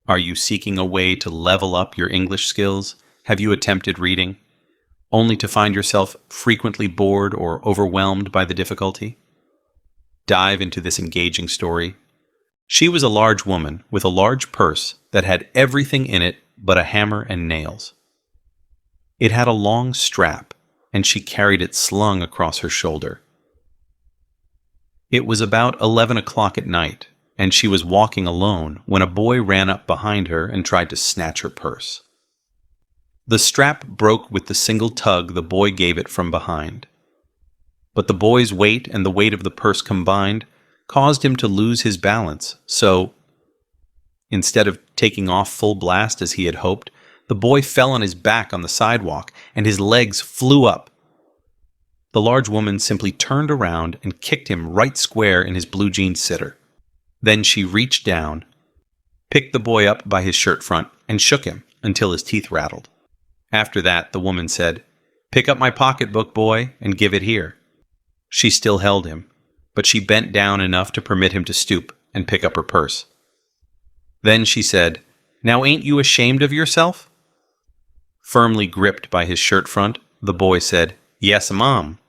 Are you seeking a way to level up your English skills? Have you attempted reading, only to find yourself frequently bored or overwhelmed by the difficulty? Dive into this engaging story. She was a large woman with a large purse that had everything in it but a hammer and nails. It had a long strap, and she carried it slung across her shoulder. It was about 11 o'clock at night, and she was walking alone when a boy ran up behind her and tried to snatch her purse. The strap broke with the single tug the boy gave it from behind. But the boy's weight and the weight of the purse combined caused him to lose his balance, so, instead of taking off full blast as he had hoped, the boy fell on his back on the sidewalk, and his legs flew up. The large woman simply turned around and kicked him right square in his blue jean sitter. Then she reached down, picked the boy up by his shirt front, and shook him until his teeth rattled. After that, the woman said, "Pick up my pocketbook, boy, and give it here." She still held him, but she bent down enough to permit him to stoop and pick up her purse. Then she said, "Now ain't you ashamed of yourself?" Firmly gripped by his shirt front, the boy said, "Yes, Mom."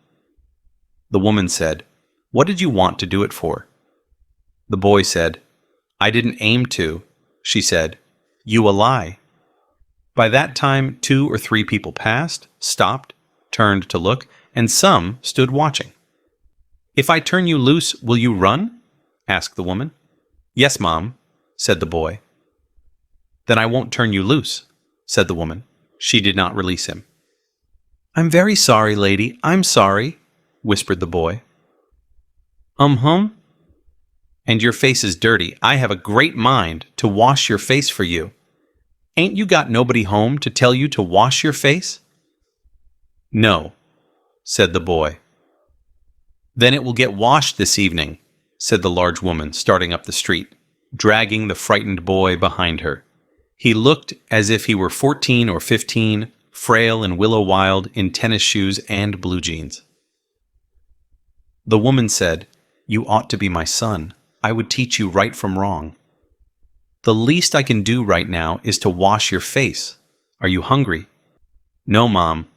The woman said, "What did you want to do it for?" The boy said, "I didn't aim to." She said, "You a lie." By that time, 2 or 3 people passed, stopped, turned to look, and some stood watching. "If I turn you loose, will you run?" asked the woman. "Yes, Mom," said the boy. "Then I won't turn you loose," said the woman. She did not release him. "I'm very sorry, lady, I'm sorry," whispered the boy. And your face is dirty. I have a great mind to wash your face for you. Ain't you got nobody home to tell you to wash your face?" "No," said the boy. "Then it will get washed this evening," said the large woman, starting up the street, dragging the frightened boy behind her. He looked as if he were 14 or 15, frail and willow-wild, in tennis shoes and blue jeans. The woman said, "You ought to be my son. I would teach you right from wrong. The least I can do right now is to wash your face. Are you hungry?" "No, Mom,"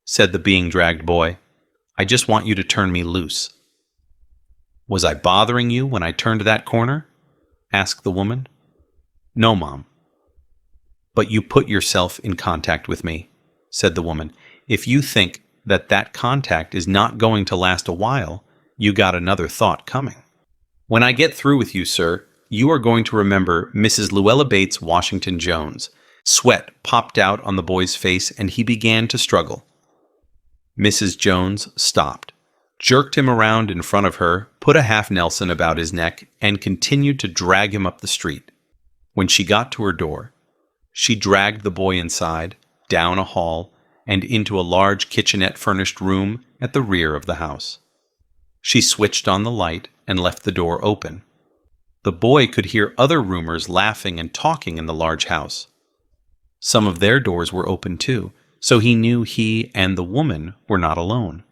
said the being dragged boy. "I just want you to turn me loose." "Was I bothering you when I turned that corner?" asked the woman. "No, Mom." "But you put yourself in contact with me," said the woman. "If you think that contact is not going to last a while, you got another thought coming. When I get through with you, sir, you are going to remember Mrs. Luella Bates Washington Jones." Sweat popped out on the boy's face, and he began to struggle. Mrs. Jones stopped, jerked him around in front of her, put a half Nelson about his neck, and continued to drag him up the street. When she got to her door, she dragged the boy inside, down a hall, and into a large kitchenette-furnished room at the rear of the house. She switched on the light and left the door open. The boy could hear other roomers laughing and talking in the large house. Some of their doors were open too, so he knew he and the woman were not alone.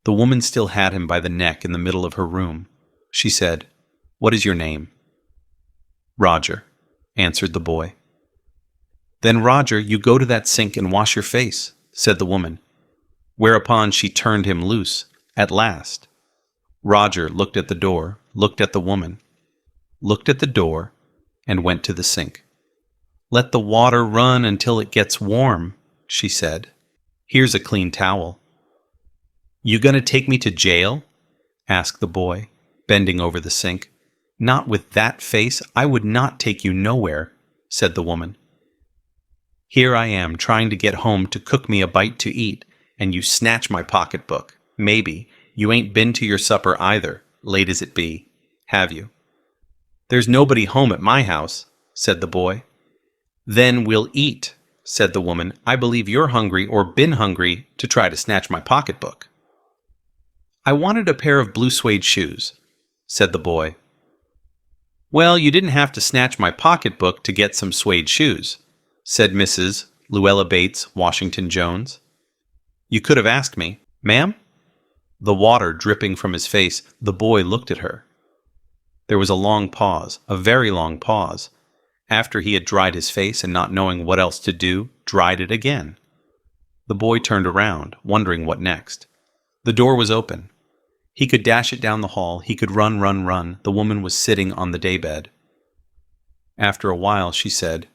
The woman still had him by the neck in the middle of her room. She said, "What is your name?" "Roger," answered the boy. "Then, Roger, you go to that sink and wash your face," said the woman, whereupon she turned him loose, at last. Roger looked at the door, looked at the woman, looked at the door, and went to the sink. "Let the water run until it gets warm," she said. "Here's a clean towel." "You gonna take me to jail?" asked the boy, bending over the sink. "Not with that face. I would not take you nowhere," said the woman. "Here I am trying to get home to cook me a bite to eat, and you snatch my pocketbook. Maybe you ain't been to your supper either, late as it be, have you?" "There's nobody home at my house," said the boy. "Then we'll eat," said the woman. "I believe you're hungry or been hungry to try to snatch my pocketbook." "I wanted a pair of blue suede shoes," said the boy. "Well, you didn't have to snatch my pocketbook to get some suede shoes," said Mrs. Luella Bates Washington Jones. "You could have asked me, ma'am?" The water dripping from his face, the boy looked at her. There was a long pause, a very long pause, After he had dried his face and not knowing what else to do, dried it again. The boy turned around, wondering what next. The door was open. He could dash it down the hall. He could run, run, run. The woman was sitting on the daybed. After a while, she said,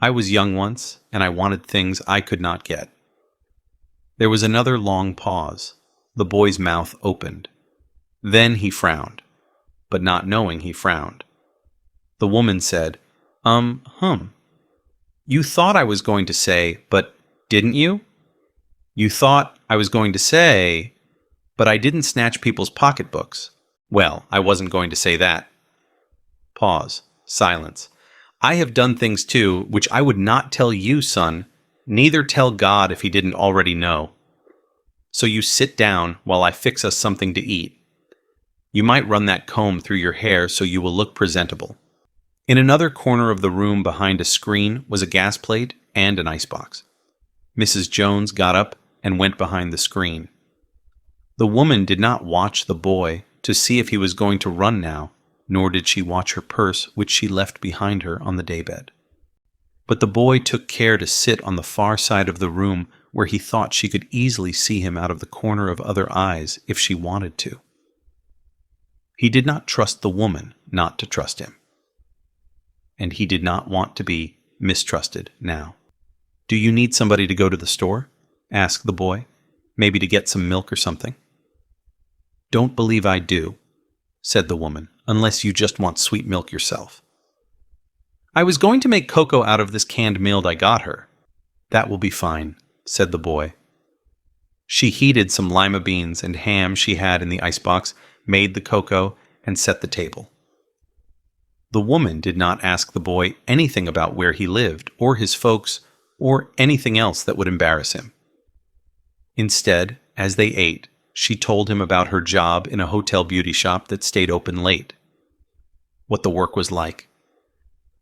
"I was young once, and I wanted things I could not get." There was another long pause. The boy's mouth opened. Then he frowned, but not knowing he frowned. The woman said, You thought I was going to say, but didn't you? You thought I was going to say, but I didn't snatch people's pocketbooks. Well, I wasn't going to say that. Pause. Silence. I have done things too, which I would not tell you, son. Neither tell God if he didn't already know. So you sit down while I fix us something to eat. You might run that comb through your hair so you will look presentable. In another corner of the room behind a screen was a gas plate and an icebox. Mrs. Jones got up and went behind the screen. The woman did not watch the boy to see if he was going to run now, nor did she watch her purse, which she left behind her on the daybed. But the boy took care to sit on the far side of the room where he thought she could easily see him out of the corner of other eyes if she wanted to. He did not trust the woman not to trust him. And he did not want to be mistrusted now. "Do you need somebody to go to the store?" asked the boy. "Maybe to get some milk or something?" "Don't believe I do," said the woman, "unless you just want sweet milk yourself." "I was going to make cocoa out of this canned milk I got her." "That will be fine," said the boy. She heated some lima beans and ham she had in the icebox, made the cocoa, and set the table. The woman did not ask the boy anything about where he lived, or his folks, or anything else that would embarrass him. Instead, as they ate, she told him about her job in a hotel beauty shop that stayed open late, what the work was like,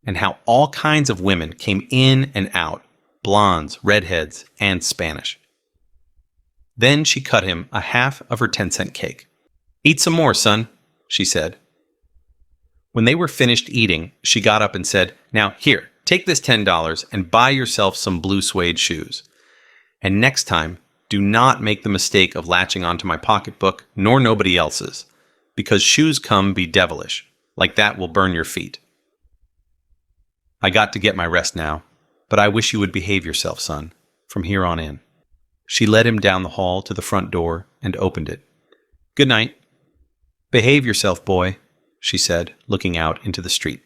and how all kinds of women came in and out, blondes, redheads, and Spanish. Then she cut him a half of her 10-cent cake. "Eat some more, son," she said. When they were finished eating, she got up and said, "Now here, take this $10 and buy yourself some blue suede shoes. And next time, do not make the mistake of latching onto my pocketbook, nor nobody else's, because shoes come be devilish. Like that will burn your feet." "I got to get my rest now, but I wish you would behave yourself, son, from here on in." She led him down the hall to the front door and opened it. "Good night." "Behave yourself, boy," she said, looking out into the street.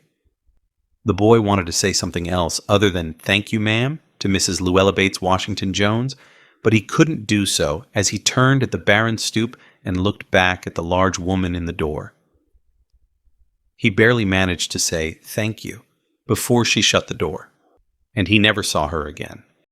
The boy wanted to say something else other than "Thank you, ma'am," to Mrs. Luella Bates Washington Jones, but he couldn't do so as he turned at the barren stoop and looked back at the large woman in the door. He barely managed to say "thank you" before she shut the door, and he never saw her again.